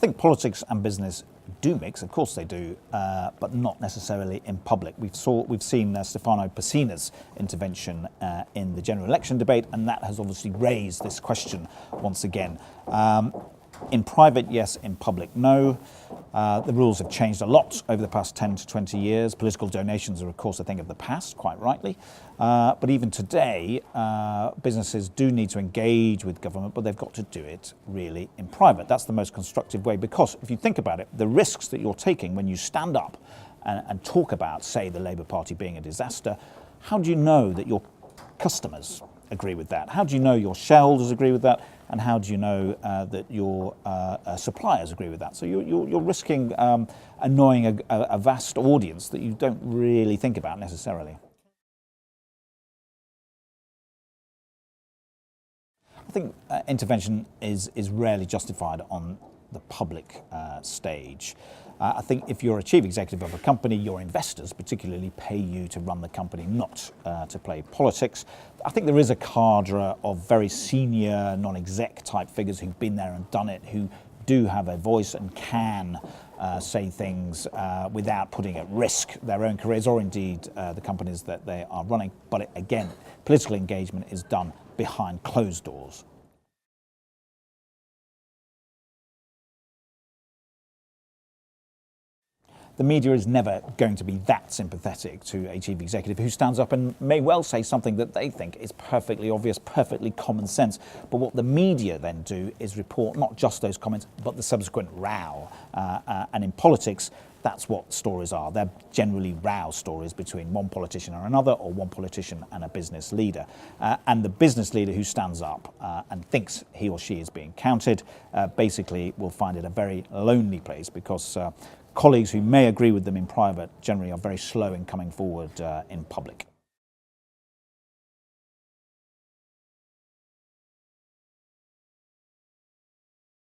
think politics and business do mix, of course they do, but not necessarily in public. We've seen Stefano Pessina's intervention in the general election debate, and that has obviously raised this question once again. In private, yes. In public, no. The rules have changed a lot over the past 10 to 20 years. Political donations are, of course, a thing of the past, quite rightly. But even today, businesses do need to engage with government, but they've got to do it really in private. That's the most constructive way, because if you think about it, the risks that you're taking when you stand up and talk about, say, the Labour Party being a disaster, how do you know that your customers agree with that? How do you know your shareholders agree with that? And how do you know that your suppliers agree with that? So you're risking annoying a vast audience that you don't really think about necessarily. I think intervention is rarely justified on the public stage. I think if you're a chief executive of a company, your investors particularly pay you to run the company, not to play politics. I think there is a cadre of very senior non-exec type figures who've been there and done it, who do have a voice and can say things without putting at risk their own careers or indeed the companies that they are running. But again, political engagement is done behind closed doors. The media is never going to be that sympathetic to a chief executive who stands up and may well say something that they think is perfectly obvious, perfectly common sense. But what the media then do is report not just those comments, but the subsequent row. And in politics, that's what stories are. They're generally row stories between one politician or another, or one politician and a business leader. And the business leader who stands up and thinks he or she is being counted basically will find it a very lonely place, because colleagues who may agree with them in private generally are very slow in coming forward in public.